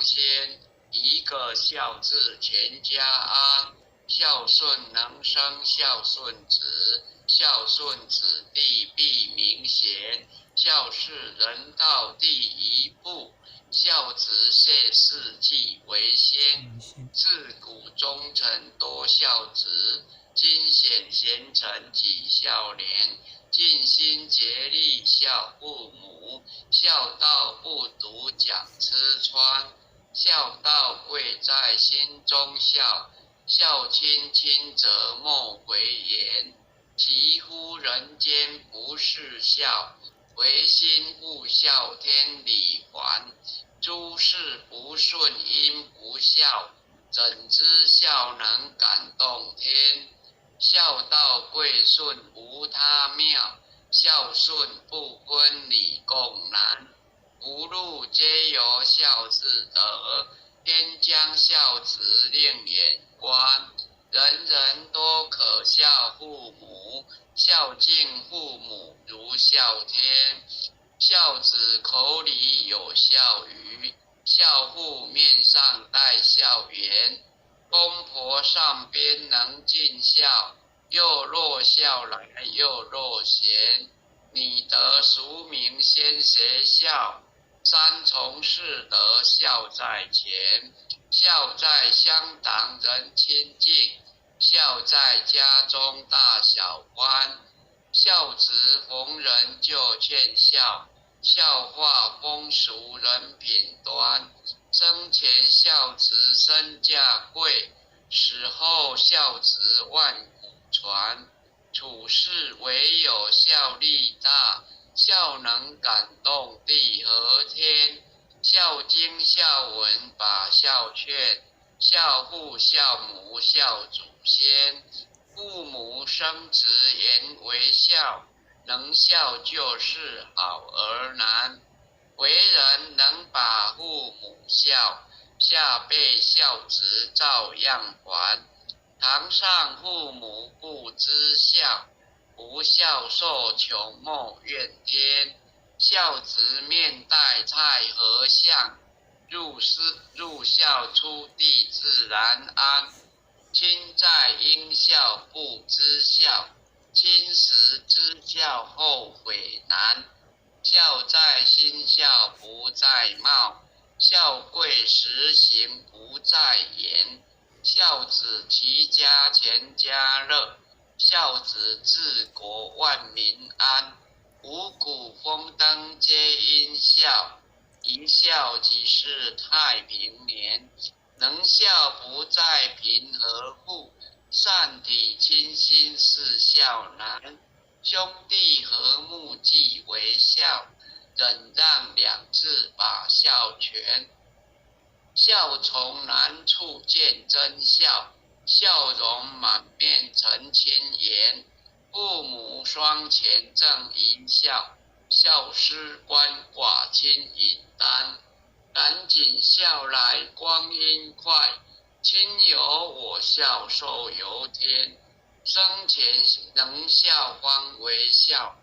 谦，一个孝字全家安。孝顺能生孝顺子，孝顺子弟必名贤。孝是人道第一步，孝子谢世继为先。自古忠臣多孝子，今显贤臣几孝廉。尽心竭力孝父母，孝道不独讲吃穿。孝道贵在心中孝，孝亲亲则莫回言。其乎人间不是孝，唯心不孝天理还。诸事不顺因不孝，怎知孝能感动天？孝道贵顺无他妙，孝顺不分理共难。福禄皆由孝字得，天将孝子令眼观。人人都可孝父母，孝敬父母如孝天。孝子口里有孝语，孝父面上带孝颜。公婆上边能尽孝，又若孝来又若贤。你得俗名先学孝，三从四德孝在前。孝在乡党人亲近，孝在家中大小观。孝子逢人就劝孝，孝化风俗人品端。生前孝子身价贵，死后孝子万古传。处事唯有孝力大，孝能感动地和天。孝经孝文把孝劝，孝父孝母孝祖先。父母生子言为孝，能孝就是好儿男。为人能把父母孝，下辈孝子照样还。堂上父母不知孝，不孝受穷莫怨天。孝子面带菜和相，入孝出地自然安。亲在应孝不知孝，亲时知孝后悔难。孝在心孝不在貌，孝贵实行不在言。孝子齐家全家乐，孝子治国万民安。五谷丰登皆因孝，一孝即是太平年。能孝不在贫和富，善体亲心是孝难。兄弟和睦即为孝，忍让两字把孝全。孝从难处见真孝，笑容满面成亲颜。父母双全正一孝，孝师鳏寡亲引单。赶紧孝来光阴快，亲由我孝寿由天。生前能孝方为孝，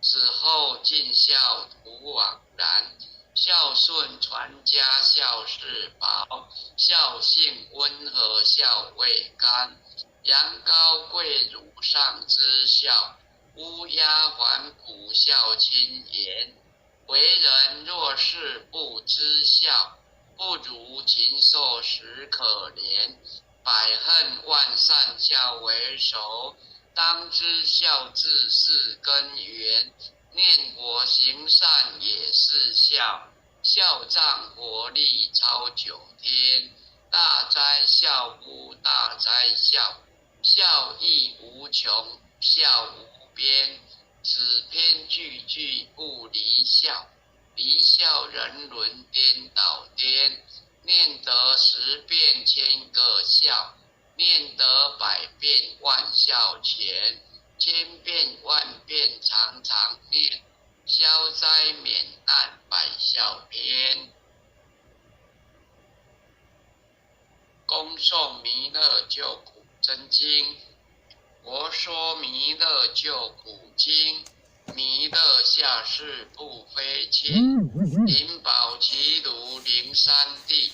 死后尽孝徒枉然。孝顺传家孝是宝，孝性温和孝未干。羊羔贵乳上知孝，乌鸦还哺孝亲言。为人若是不知孝，不如禽兽实可怜。百恨万善孝为首，当知孝字是根源。念佛行善也是孝，孝仗佛力超九天。大哉孝乎大哉孝，孝义无穷，孝无边。此篇句句不离孝，离孝人伦颠倒颠。念得10遍千个孝，念得100遍万孝全。千遍万遍常常念，消灾免难百孝篇。恭诵弥勒救苦真经。佛说弥勒救苦经，弥勒下世不非轻。灵宝齐如灵山地，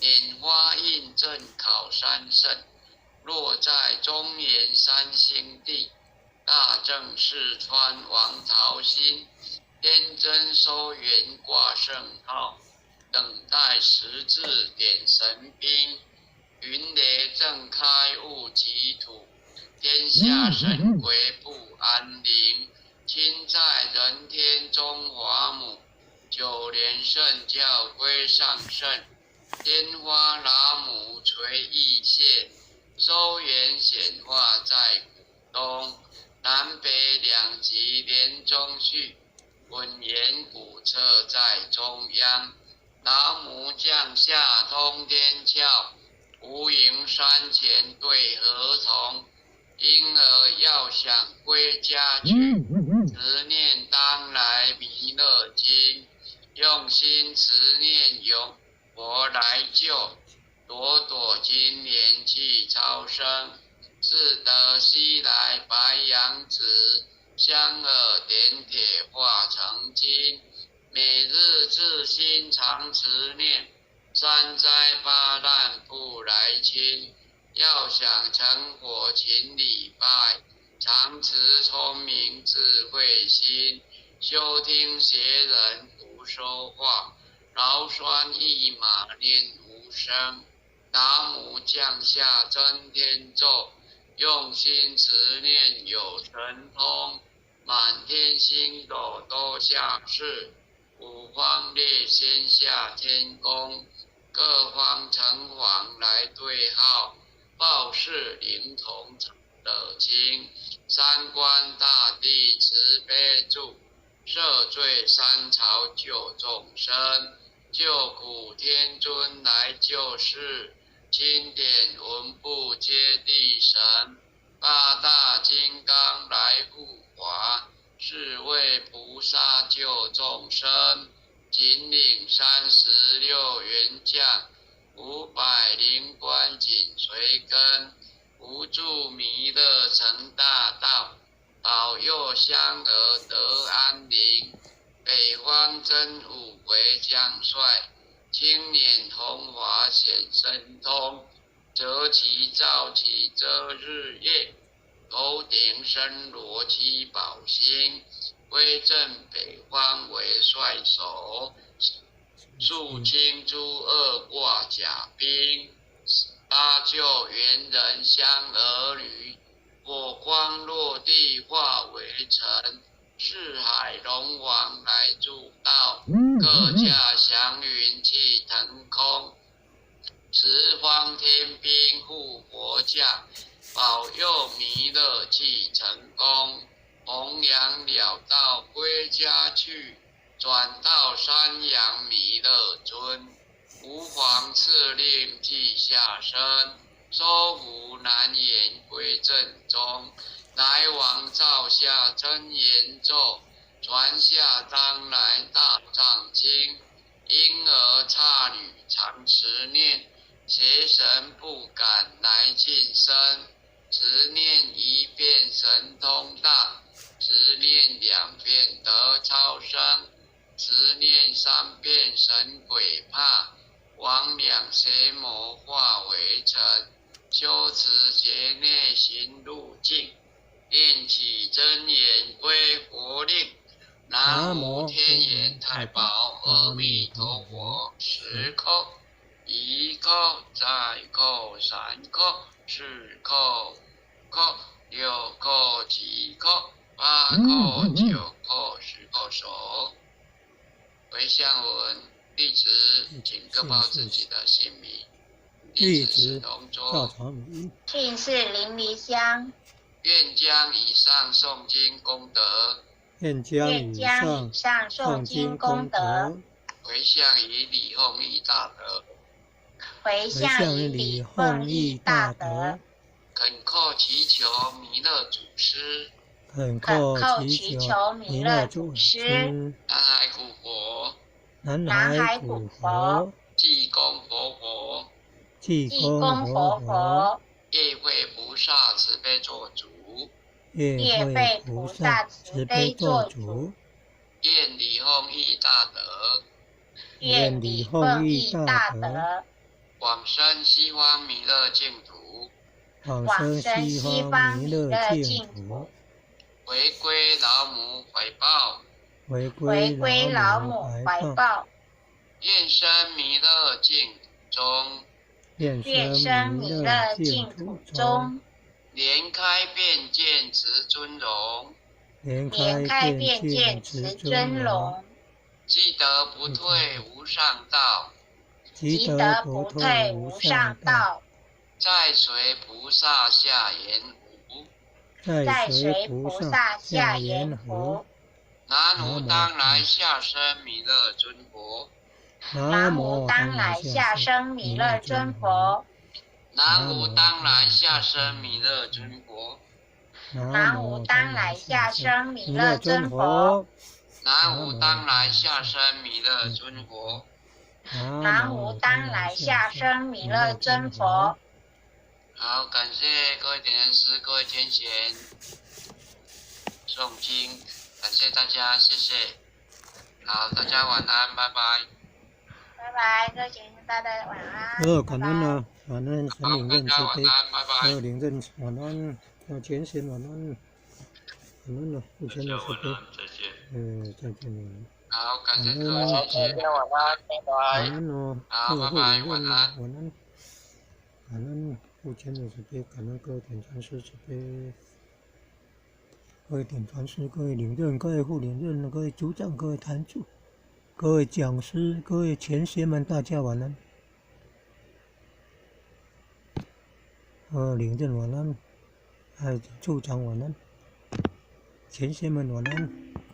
拈花印证考山胜。落在中原三星地，大正四川王朝兴。天真收元挂圣号，等待时至点神兵。云雷正开物极土，天下神鬼不安宁。亲在人天中华母，九莲圣教归上圣。天花喇母垂意线，收元显化在古东。南北两极连中续，文言古册在中央。喇母降下通天窍，无垠山前对河童。婴儿要想归家去，持念当来弥勒经。用心持念永佛来救，朵朵金莲气超生。自得西来白羊子，香耳点铁化成金。每日自心常持念，三灾八难不来侵。要想成佛勤礼拜，常持聪明智慧心。修听邪人不说话，劳酸一马念无声。喇母降下真天咒，用心持念有神通。满天星斗都下世，五方列仙下天宫。各方城隍来对号，报事灵童成得经。三官大帝慈悲助，赦罪三朝救众生。救苦天尊来救世，经典文部接地神。八大金刚来护法，是为菩萨救众生。紧领36员将，500灵官紧随跟。无助弥勒成大道，保佑香儿得安宁。北方真武为将帅，青年红华显神通。择其照其遮日夜，头顶身罗七宝星。威震北方为帅首，肃清诸恶挂甲兵。搭救猿人香儿女，火光落地化为尘。四海龙王来助道，各驾祥云气腾空。十方天兵护佛驾，保佑弥勒气成功。弘扬了道归家去，转到山阳弥勒尊。吾皇赐令即下生，收服难言归正宗。来往照下真言咒，传下当来大藏经。婴儿刹女常持念，邪神不敢来近身。持念一遍神通大，持念2遍得超生，持念3遍神鬼怕。魍魉邪魔化为尘，修持劫内行路径。念起真言归佛令，南无天眼太保阿弥陀佛。10叩，1叩，再叩，3叩，4叩，5叩，6叩，7叩，8叩，9叩，10叩手。回向文。弟子请各报自己的姓名。弟子是龙卓，姓氏林梨香。愿将以上诵经功德，诵经功德，回向于李弘毅大德，恳叩祈求弥勒祖师，南海古佛，济公佛，业慧菩萨慈悲做主，愿李弘毅大德，往生西方弥勒净土，往生西方弥勒净土，回归老母怀抱，回归老母怀抱，愿生弥勒净土中，愿生弥勒净土中，莲开遍见慈尊容，莲开遍见慈尊容，积德不退无上道，积德不退无上道，在随菩萨下言无，在随菩萨下言无。南无当来下生弥勒尊佛，南无当来下生弥勒尊佛，南无当来下生弥勒尊佛，南无当来下生弥勒尊佛，南无当来下生弥勒尊佛，南无当来下生弥勒尊佛。好，感谢各位点灯师、各位天贤诵经，感谢大家，谢谢。好，大家晚安，拜拜。拜拜，各位请大家晚安。感恩啊，晚安，陈领任慈悲，还有领任晚安，要全贤晚安，晚安了，不全的慈悲，再见。好，感谢各位天贤，晚安，拜拜。晚安哦，好，拜拜，晚安。晚安，感恩不全的慈悲，感恩各位点传师慈悲。各位点传师、各位领任、各位副领任、各位组长、各位坛主、各位讲师、各位前贤们，大家晚安。领任晚安，组长晚安，前贤们晚安。